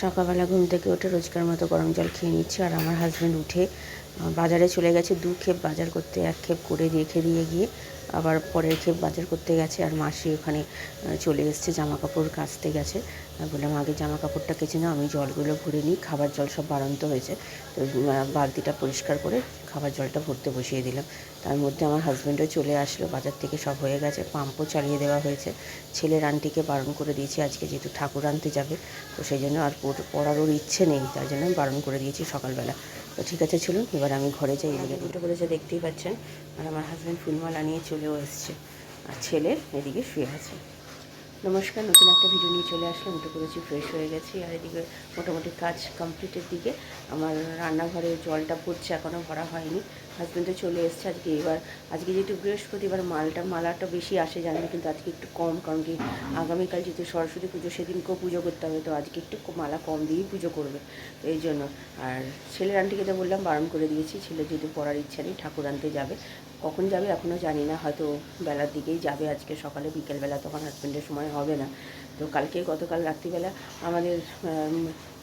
সকালবেলা ঘুম থেকে উঠে রোজকার মতো গরম জল খেয়ে নিচ্ছি। আর আমার হাজব্যান্ড উঠে বাজারে চলে গেছে 2 ক্ষেপ বাজার করতে। 1 ক্ষেপ করে রেখে দিয়ে গিয়ে আবার পরের ক্ষেপ বাজার করতে গেছে। আর মাসি ওখানে চলে এসছে, জামা কাপড় কাচতে গেছে। বললাম আগে জামা কাপড়টা কেচে নাও, আমি জলগুলো ভরে নিই। খাবার জল সব বাড়ন্ত হয়েছে, তো বালতিটা পরিষ্কার করে খাবার জলটা ভরতে বসিয়ে দিলাম। তার মধ্যে আমার হাজব্যান্ডও চলে আসলো, বাজার থেকে সব হয়ে গেছে, পাম্পও চালিয়ে দেওয়া হয়েছে। ছেলের আন্টিকে বারণ করে দিয়েছি আজকে, যেহেতু ঠাকুর আনতে যাবে, তো সেই জন্য আর পড়ার ওর ইচ্ছে নেই, তাই জন্য আমি বারণ করে দিয়েছি সকালবেলা। তো ঠিক আছে, চলুন এবার আমি ঘরে যাই। এদিকে দুটো করেছে দেখতেই পাচ্ছেন। আর আমার হাজব্যান্ড ফুলমালা নিয়ে চলেও এসছে, আর ছেলের এদিকে শুয়ে আছে। নমস্কার, নতুন একটা ভিডিও নিয়ে চলে আসলাম। উঠে পড়েছি, ফ্রেশ হয়ে গেছি। আর এদিকে মোটামুটি কাজ কমপ্লিটের দিকে। আমার রান্নাঘরে জলটা ভরছে, এখনও ভরা হয়নি। হাজব্যান্ডও চলে এসছে আজকে। আজকে যেহেতু বৃহস্পতিবার মালাটা বেশি আসে জানেন, কিন্তু আজকে একটু কম, কারণ কি আগামীকাল যেহেতু সরস্বতী পুজো, সেদিনকেও পুজো করতে হবে, তো আজকে একটু মালা কম দিয়েই পুজো করবে, তো এই জন্য। আর ছেলের আন্টিকে তো বললাম, বারণ করে দিয়েছি। ছেলে যেহেতু পড়ার ইচ্ছা নেই, ঠাকুর আনতে যাবে। কখন যাবে এখনও জানি না, হয়তো বেলার দিকেই যাবে আজকে সকালে, বিকেলবেলা তখন হাজব্যান্ডের সময় হবে না। তো গতকাল রাত্রিবেলা আমাদের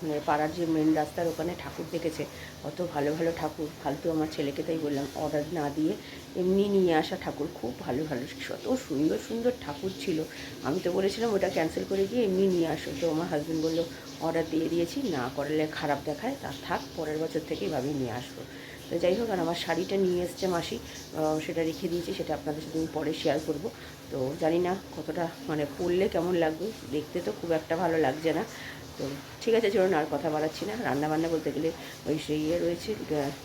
মানে পাড়ার যে মেন রাস্তার ওখানে ঠাকুর দেখেছে, অত ভালো ভালো ঠাকুর। ফালতু আমার ছেলেকে তাই বললাম অর্ডার না দিয়ে এমনি নিয়ে আসা ঠাকুর, খুব ভালো ভালো, কত সুন্দর সুন্দর ঠাকুর ছিল। আমি তো বলেছিলাম ওটা ক্যান্সেল করে গিয়ে এমনি নিয়ে আসো, তো আমার হাজব্যান্ড বললো অর্ডার দিয়ে দিয়েছি, না করলে খারাপ দেখায়, তা থাক, পরের বছর থেকে এভাবেই নিয়ে আসবো। তো যাই হোক, আর আমার শাড়িটা নিয়ে এসছে মাসি, সেটা রেখে দিয়েছি, সেটা আপনাদের সাথে আমি পরে শেয়ার করব। তো জানি না কতটা মানে পরলে কেমন লাগবে, দেখতে তো খুব একটা ভালো লাগছে না। তো ঠিক আছে, চলুন আর কথা বাড়াচ্ছি না। রান্নাবান্না বলতে গেলে ওই সেই রয়েছে,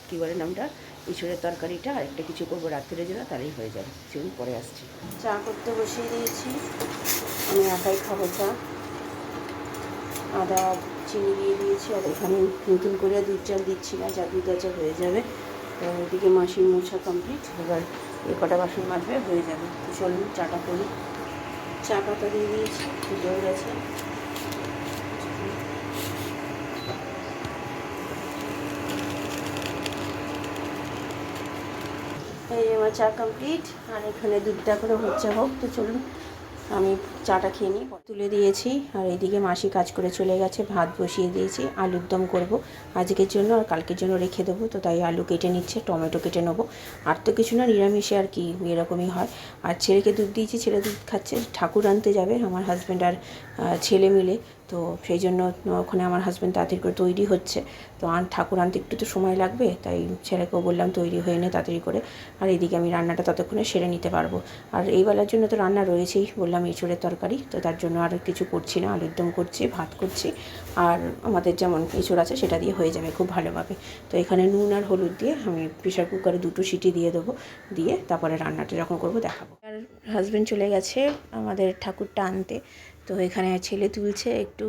কী বলে নামটা, ইঁচড়ের তরকারিটা, আর একটা কিছু করবো রাত্রের জন্য, তাহলেই হয়ে যাবে। চলুন পরে আসছি। চা করতে বসিয়ে দিয়েছি, আমি একাই খাবো চা। আদা চিনি দিয়ে দিয়েছি, আর এখানে নতুন করে দুধ চাল দিচ্ছি না, যা দুধ আছে হয়ে যাবে। তো ওইদিকে মাসির মোছা কমপ্লিট, এবার কটা বাসন মাজবে, হয়ে যাবে। তো চলুন চাটা করি। চা পাতা দিয়ে দিয়েছি, হয়ে গেছে। এই আমার চা কমপ্লিট, আর এখানে দুধটা করে হচ্ছে, হোক। তো চলুন আমি চাটা খেয়ে নিই। তুলে দিয়েছি, আর এইদিকে মাসি কাজ করে চলে গেছে। ভাত বসিয়ে দিয়েছি, আলুর দম করব আজকের জন্য, আর কালকের জন্য রেখে দেবো। তো তাই আলু কেটে নিচ্ছে, টমেটো কেটে নেবো। আর তো কিছু না, নিরামিষে আর কি, এরকমই হয়। আর ছেলেকে দুধ দিয়েছি, ছেলে দুধ খাচ্ছে। ঠাকুর আনতে যাবে আমার হাজব্যান্ড আর ছেলে মিলে, তো সেই জন্য ওখানে আমার হাজব্যান্ড তাড়াতাড়ি করে তৈরি হচ্ছে। তো ঠাকুর আনতে একটু তো সময় লাগবে, তাই ছেলেকেও বললাম তৈরি হয়ে নে তাড়াতাড়ি করে। আর এইদিকে আমি রান্নাটা ততক্ষণে সেরে নিতে পারবো। আর এই বেলার জন্য তো রান্না রয়েছেই, বললাম এঁচোড়ের তরকারি, তো তার জন্য আর কিছু করছি না, আলুর দম করছি, ভাত করছি। আর আমাদের যেমন এঁচোড় আছে সেটা দিয়ে হয়ে যাবে খুব ভালোভাবে। তো এখানে নুন আর হলুদ দিয়ে আমি প্রেশার কুকারে 2টো সিটি দিয়ে দেবো, দিয়ে তারপরে রান্নাটা যখন করবো দেখাবো। আর হাজব্যান্ড চলে গেছে আমাদের ঠাকুরটা আনতে। তো এখানে ছেলে তুলছে, একটু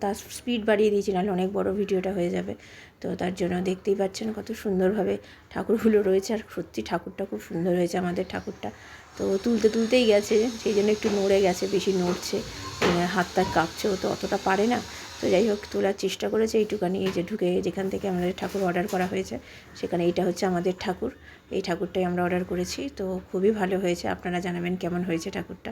তার স্পিড বাড়িয়ে দিয়েছি, নাহলে অনেক বড় ভিডিওটা হয়ে যাবে। তো তার জন্য দেখতেই পাচ্ছেন কত সুন্দরভাবে ঠাকুরগুলো রয়েছে, আর সত্যি ঠাকুরটা খুব সুন্দর হয়েছে আমাদের ঠাকুরটা। তো তুলতেই গেছে, সেই জন্য একটু নড়ে গেছে, বেশি নড়ছে, হাতটা কাঁপছে, ও তো অতটা পারে না। তো যাই হোক, তোলার চেষ্টা করেছে এইটুখানি। এই যে ঢুকে যেখান থেকে আমাদের ঠাকুর অর্ডার করা হয়েছে, সেখানে এইটা হচ্ছে আমাদের ঠাকুর। এই ঠাকুরটাই আমরা অর্ডার করেছি, তো খুবই ভালো হয়েছে। আপনারা জানাবেন কেমন হয়েছে ঠাকুরটা।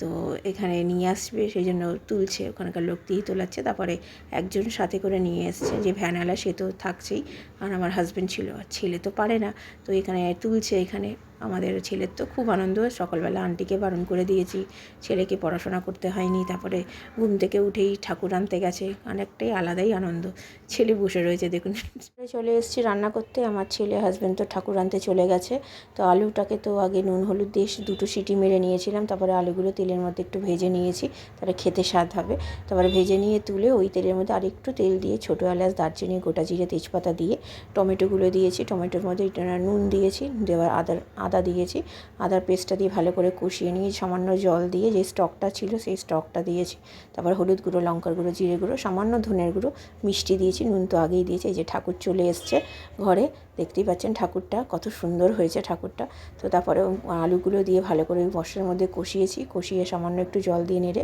তো এখানে নিয়ে আসবে, সেই জন্য তুলছে, ওখানকার লোক দিয়েই তোলাচ্ছে। তারপরে একজন সাথে করে নিয়ে এসছে, যে ভ্যানওয়ালা সে তো থাকছেই, আর আমার হাজব্যান্ড ছিল, আর ছেলে তো পারে না, তো এখানে তুলছে। এখানে আমাদের ছেলের তো খুব আনন্দ। সকালবেলা আন্টিকে বারণ করে দিয়েছি, ছেলেকে পড়াশোনা করতে হয়নি, তারপরে ঘুম থেকে উঠেই ঠাকুর আনতে গেছে, অনেকটাই আলাদাই আনন্দ। ছেলে বসে রয়েছে দেখুন। চলে এসেছি রান্না করতে, আমার ছেলে হাজব্যান্ড তো ঠাকুর আনতে চলে গেছে। তো আলুটাকে তো আগে নুন হলুদ দিয়ে 2টো সিটি মেরে নিয়েছিলাম, তারপরে আলুগুলো তেলের মধ্যে একটু ভেজে নিয়েছি, তাহলে খেতে স্বাদ হবে। তারপরে ভেজে নিয়ে তুলে ওই তেলের মধ্যে আরেকটু তেল দিয়ে ছোটো এলাচ, দারচিনি, গোটা জিরে, তেজপাতা দিয়ে টমেটোগুলো দিয়েছি। টমেটোর মধ্যে নুন দিয়েছি, দেওয়ার আদা দিয়েছি, আদার পেস্টটা দিয়ে ভালো করে কষিয়ে নিয়ে সামান্য জল দিয়ে যে স্টকটা ছিল সেই স্টকটা দিয়েছি। তারপর হলুদ গুঁড়ো, লঙ্কার গুঁড়ো, জিরে গুঁড়ো, সামান্য ধনের গুঁড়ো, মিষ্টি দিয়েছি, নুন তো আগেই দিয়েছি। এই যে ঠাকুর চলে এসছে ঘরে, দেখতেই পাচ্ছেন ঠাকুরটা কত সুন্দর হয়েছে ঠাকুরটা। তো তারপরে আলুগুলো দিয়ে ভালো করে মশলার মধ্যে কষিয়ে সামান্য একটু জল দিয়ে নেড়ে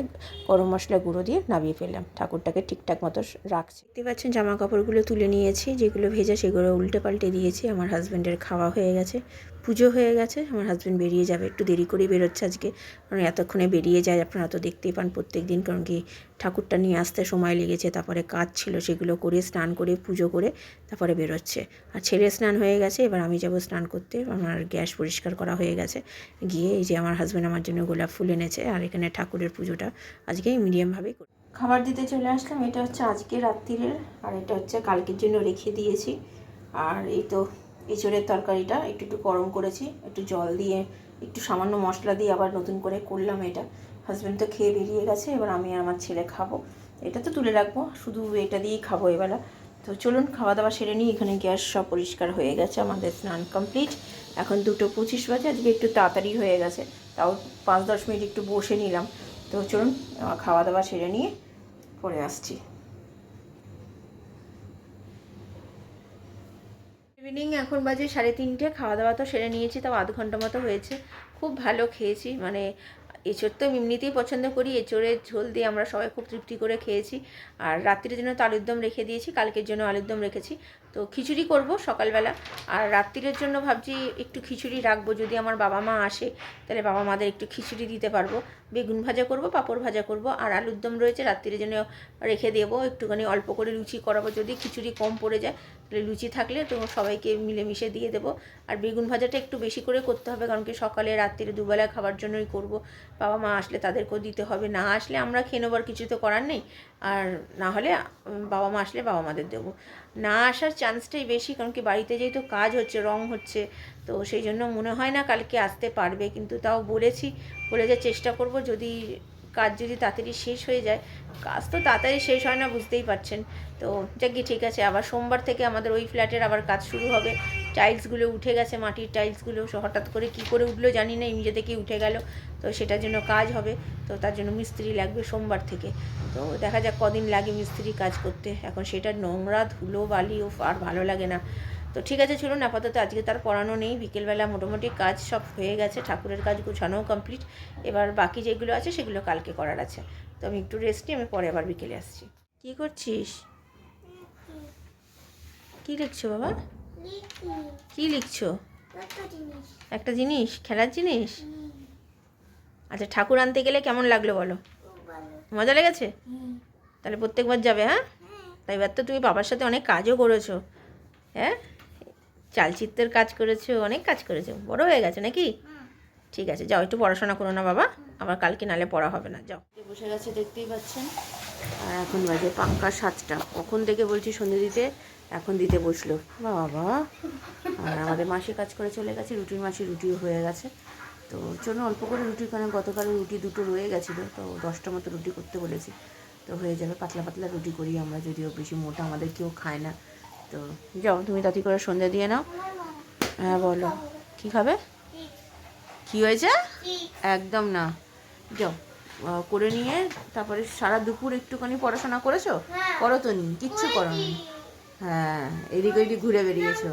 গরম মশলা গুঁড়ো দিয়ে নামিয়ে ফেললাম। ঠাকুরটাকে ঠিকঠাক মতো রাখছি। দেখতে পাচ্ছেন জামা কাপড়গুলো তুলে নিয়েছি, যেগুলো ভেজা সেগুলো উল্টে পাল্টে দিয়েছি। আমার হাজব্যান্ডের খাওয়া হয়ে গেছে, পুজো হয়ে গেছে। আমার হাজব্যান্ড বেরিয়ে যাবে, একটু দেরি করেই বেরোচ্ছে আজকে, কারণ এতক্ষণে বেরিয়ে যায়, আপনারা তো দেখতেই পান প্রত্যেক দিন, কারণ কি ঠাকুরটা নিয়ে আসতে সময় লেগেছে, তারপরে কাজ ছিল সেগুলো করে স্নান করে পুজো করে তারপরে বেরোচ্ছে। আর ছেলে স্নান হয়ে গেছে, এবার আমি যাব স্নান করতে। আমার গ্যাস পরিষ্কার করা হয়ে গেছে, গিয়ে এই যে আমার হাজব্যান্ড আমার জন্য গোলাপ ফুল এনেছে। আর এখানে ঠাকুরের পুজোটা আজকে মিডিয়ামভাবেই করি। খাবার দিতে চলে আসলাম। এটা হচ্ছে আজকে রাত্রিরের, আর এটা হচ্ছে কালকের জন্য রেখে দিয়েছি। আর এই তো এঁচোড়ের তরকারিটা একটু গরম করেছি, একটু জল দিয়ে একটু সামান্য মশলা দিয়ে আবার নতুন করে করলাম এটা। হাজব্যান্ড তো খেয়ে বেরিয়ে গেছে, এবার আমি আর আমার ছেলে খাবো। এটা তো তুলে রাখবো, শুধু এটা দিয়েই খাবো এবেলা। তো চলুন খাওয়া দাওয়া সেরে নিই। এখানে গ্যাস সব পরিষ্কার হয়ে গেছে, আমাদের স্নান কমপ্লিট। এখন 2:25 বাজে, আজকে একটু তাড়াতাড়ি হয়ে গেছে, তাও 5-10 মিনিট একটু বসে নিলাম। তো চলুন খাওয়া দাওয়া সেরে নিয়ে পরে আসছি। ইভিনিং এখন বাজে 3:30। খাওয়া দাওয়া তো সেরে নিয়েছি, তাও আধ ঘন্টা মতো হয়েছে। খুব ভালো খেয়েছি, মানে এঁচোড় তো এমনিতেই পছন্দ করি, এঁচোড়ের ঝোল দিয়ে আমরা সবাই খুব তৃপ্তি করে খেয়েছি। আর রাত্রির জন্য তো আলুর দম রেখে দিয়েছি, কালকের জন্য আলুর দম রেখেছি। তো খিচুড়ি করব সকালবেলা, আর রাত্রিরের জন্য ভাবছি একটু খিচুড়ি রাখবো। যদি আমার বাবা মা আসে তাহলে বাবা মাদের একটু খিচুড়ি দিতে পারবো। বেগুন ভাজা করব, পাঁপড় ভাজা করব, আর আলুর দম রয়েছে রাত্রিরের জন্য রেখে দেবো। একটুখানি অল্প করে লুচি করাবো, যদি খিচুড়ি কম পড়ে যায় তাহলে লুচি থাকলে তো সবাইকে মিলেমিশে দিয়ে দেবো। আর বেগুন ভাজাটা একটু বেশি করে করতে হবে, কারণ কি সকালে রাত্রিরে দুবেলা খাবার জন্যই করব। বাবা মা আসলে তাদেরকেও দিতে হবে, না আসলে আমরা খেয়ে নেবার কিছু তো করার নেই। আর না হলে বাবা মা আসলে বাবা মাদের দেবো। না আসার চান্সটাই বেশি, কারণ কি বাড়িতে যেহেতু কাজ হচ্ছে, রং হচ্ছে, তো সেই জন্য মনে হয় না কালকে আসতে পারবে। কিন্তু তাও বলে যে চেষ্টা করব, যদি কাজ যদি তাড়াতাড়ি শেষ হয়ে যায়। কাজ তো তাড়াতাড়ি শেষ হয় না, বুঝতেই পারছেন। তো যাকে ঠিক আছে, আবার সোমবার থেকে আমাদের ওই ফ্ল্যাটের আবার কাজ শুরু হবে। টাইলসগুলো উঠে গেছে, মাটির টাইলসগুলো হঠাৎ করে কী করে উঠলো জানি না, নিজে থেকেই উঠে গেল। তো সেটার জন্য কাজ হবে, তো তার জন্য মিস্ত্রি লাগবে সোমবার থেকে। তো দেখা যাক কদিন লাগে মিস্ত্রি কাজ করতে। এখন সেটা নোংরা ধুলো বালি আর ভালো লাগে না। তো ঠিক আছে চলুন, আপাতত আজকে তার পড়ানো নেই। বিকেলবেলা মোটামুটি কাজ সব হয়ে গেছে, ঠাকুরের কাজ গুছানোও কমপ্লিট। এবার বাকি যেগুলো আছে সেগুলো কালকে করার আছে। তো আমি একটু রেস্ট নিই, আমি পরে আবার বিকেলে আসছি। কী করছিস? কী লিখছো বাবা? কী লিখছো? একটা জিনিস, খেলার জিনিস? আচ্ছা, ঠাকুর আনতে গেলে কেমন লাগলো বলো? মজা লেগেছে? তাহলে প্রত্যেকবার যাবে? হ্যাঁ, তাই এবার তো তুমি বাবার সাথে অনেক কাজও করেছো। হ্যাঁ, চালচিত্রের কাজ করেছো, অনেক কাজ করেছো, বড় হয়ে গেছে নাকি? ঠিক আছে, যাও একটু পড়াশোনা করো না বাবা, আবার কালকে নালে পড়া হবে না। যাও। বসে গেছে দেখতেই পাচ্ছেন। আর এখন বাজে পাক্কা 7টা। কখন থেকে বলছি সন্ধে দিতে, এখন দিতে বসলো বাবা। আর আমাদের মাসি কাজ করে চলে গেছে, মাসি রুটিও হয়ে গেছে। তো চলুন অল্প করে রুটি, কারণ গতকাল রুটি 2টো রয়ে গেছিলো, তো 10টা মতো রুটি করতে বলেছি। তো হয়ে যাবে, পাতলা পাতলা রুটি করি আমরা, যদিও বেশি মোটা আমাদের কেউ খায় না। তো যাও তুমি তাড়াতাড়ি করে সন্ধ্যা দিয়ে নাও। হ্যাঁ বলো, কী খাবে? কী হয়েছে? একদম না, যাও করে নিয়ে তারপরে সারা দুপুর একটুখানি পড়াশোনা করেছো? করো তো নি, কিচ্ছু করো নি। হ্যাঁ, এদিক ওইদিক ঘুরে বেরিয়েছো।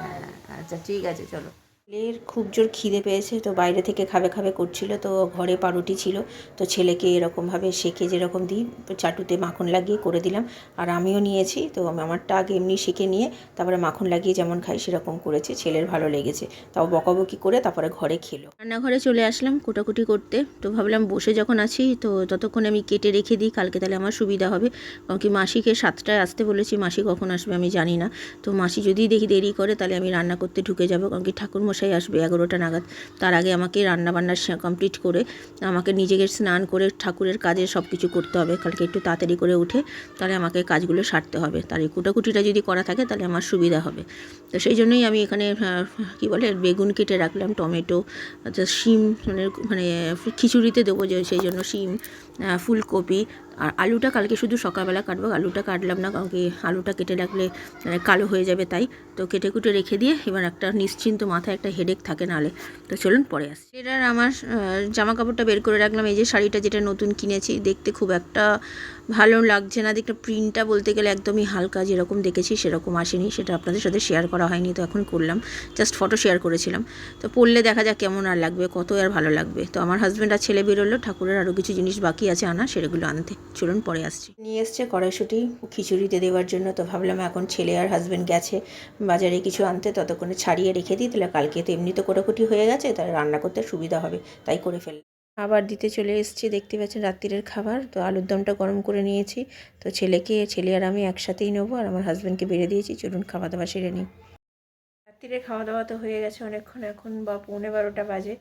হ্যাঁ আচ্ছা ঠিক আছে, চলো। ছেলের খুব জোর খিদে পেয়েছে, তো বাইরে থেকে খাবে খাবে করছিল। তো ঘরে পাউরুটি ছিল, তো ছেলেকে এরকমভাবে সেঁকে যেরকম দিই চাটুতে মাখন লাগিয়ে করে দিলাম। আর আমিও নিয়েছি, তো আমারটা আগে এমনি সেঁকে নিয়ে তারপরে মাখন লাগিয়ে যেমন খাই সেরকম করেছি। ছেলের ভালো লেগেছে, তাও বকাবকি করে তারপরে ঘরে খেলো। রান্নাঘরে চলে আসলাম কোটাকুটি করতে। তো ভাবলাম বসে যখন আছি তো ততক্ষণে আমি কেটে রেখে দিই, কালকে তাহলে আমার সুবিধা হবে। কারণ কি মাসিকে 7টায় আসতে বলেছি, মাসি কখন আসবে আমি জানি না। তো মাসি যদি দেখি দেরি করে তাহলে আমি রান্না করতে ঢুকে যাবো, কারণ কি ঠাকুরমশাই আসবে 11টা নাগাদ। তার আগে আমাকে রান্নাবান্না কমপ্লিট করে আমাকে নিজেকে স্নান করে ঠাকুরের কাজে সব কিছু করতে হবে। কালকে একটু তাড়াতাড়ি করে উঠে তাহলে আমাকে কাজগুলো সারতে হবে। তার এই কুটাকুটিটা যদি করা থাকে তাহলে আমার সুবিধা হবে। তো সেই জন্যই আমি এখানে কী বলে বেগুন কেটে রাখলাম, টমেটো, শিম, মানে খিচুড়িতে দেবো যে সেই জন্য শিম, ফুলকপি, আর আলুটা কালকে শুধু সকালবেলা কাটবো। আলুটা কাটলাম না, কারণ কি আলুটা কেটে রাখলে কালো হয়ে যাবে, তাই তো কেটে কুটে রেখে দিয়ে এবার একটা নিশ্চিন্ত মাথায় একটা হেডেক থাকে নাহলে। তো চলুন পরে আসি। এটার আমার জামা কাপড়টা বের করে রাখলাম। এই যে শাড়িটা যেটা নতুন কিনেছি, দেখতে খুব একটা ভালো লাগছে না। দেখতে প্রিন্টটা বলতে গেলে একদমই হালকা, যেরকম দেখেছি সেরকম আসেনি। সেটা আপনাদের সাথে শেয়ার করা হয়নি, তো এখন করলাম, জাস্ট ফটো শেয়ার করেছিলাম। তো পরলে দেখা যাক কেমন আর লাগবে, কত আর ভালো লাগবে। তো আমার হাজব্যান্ড আর ছেলে বেরোলো, ঠাকুরের আরও কিছু জিনিস বাকি আছে আনা, সেগুলো আনতে। চলুন পরে আসছি। নিয়ে এসছে কড়াইশুঁটি খিচুড়িতে দেওয়ার জন্য। তো ভাবলাম এখন ছেলে আর হাজব্যান্ড গেছে বাজারে কিছু আনতে, ততক্ষণে ছাড়িয়ে রেখে দিই, তাহলে কালকে তো এমনি তো কোটাকুটি হয়ে গেছে, তাহলে রান্না করতে সুবিধা হবে, তাই করে ফেললাম। আবার দিতে চলে এসেছি, দেখতে পাচ্ছেন রাত্রিরের খাবার। তো আলুর দমটা গরম করে নিয়েছি, তো ছেলে আর আমি একসাথেই নেবো, আর আমার হাজব্যান্ডকে বেড়ে দিয়েছি। চলুন খাওয়া দাওয়া সেরে নিই। রাত্রিরে খাওয়া দাওয়া তো হয়ে গেছে অনেকক্ষণ, এখন বা 11:15 বাজে।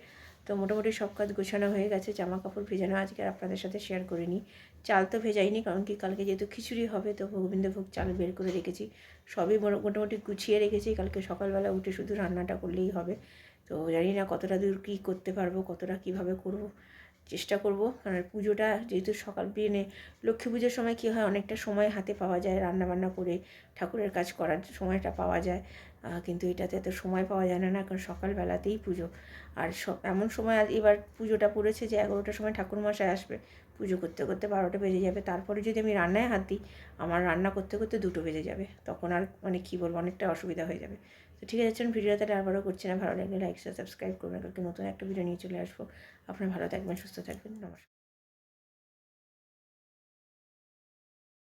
তো মোটামুটি সব কাজ গোছানো হয়ে গেছে, জামা কাপড় ভেজানো আজকে আর আপনাদের সাথে শেয়ার করিনি। চাল তো ভেজাইনি, কারণ কি কালকে যেহেতু খিচুড়ি হবে, তো গোবিন্দভোগ চাল বের করে রেখেছি। সবই মোটামুটি গুছিয়ে রেখেছি, কালকে সকালবেলা উঠে শুধু রান্নাটা করলেই হবে। তো জানি না কতটা দূর কী করতে পারবো, কতটা কীভাবে করব, চেষ্টা করব। কারণ পুজোটা যেহেতু সকাল দিনে, লক্ষ্মী পুজোর সময় কী হয়, অনেকটা সময় হাতে পাওয়া যায়, রান্নাবান্না করে ঠাকুরের কাজ করার সময়টা পাওয়া যায়। কিন্তু এটাতে এত সময় পাওয়া যায় না, কারণ সকালবেলাতেই পুজো। আর এমন সময় এবার পুজোটা পড়েছে যে 11টার সময় ঠাকুরমশাই আসবে, পুজো করতে করতে 12টা বেজে যাবে। তারপরে যদি আমি রান্নায় হাত দিই, আমার রান্না করতে করতে 2টো বেজে যাবে, তখন আর মানে কী বলবো, অনেকটা অসুবিধা হয়ে যাবে। তো ঠিক আছে, ভিডিওটা আবারও করছি না, ভালো লাগলে লাইক সাবস্ক্রাইব করবেন। কালকে নতুন একটা ভিডিও নিয়ে চলে আসবো। আপনারা ভালো থাকবেন, সুস্থ থাকবেন, নমস্কার।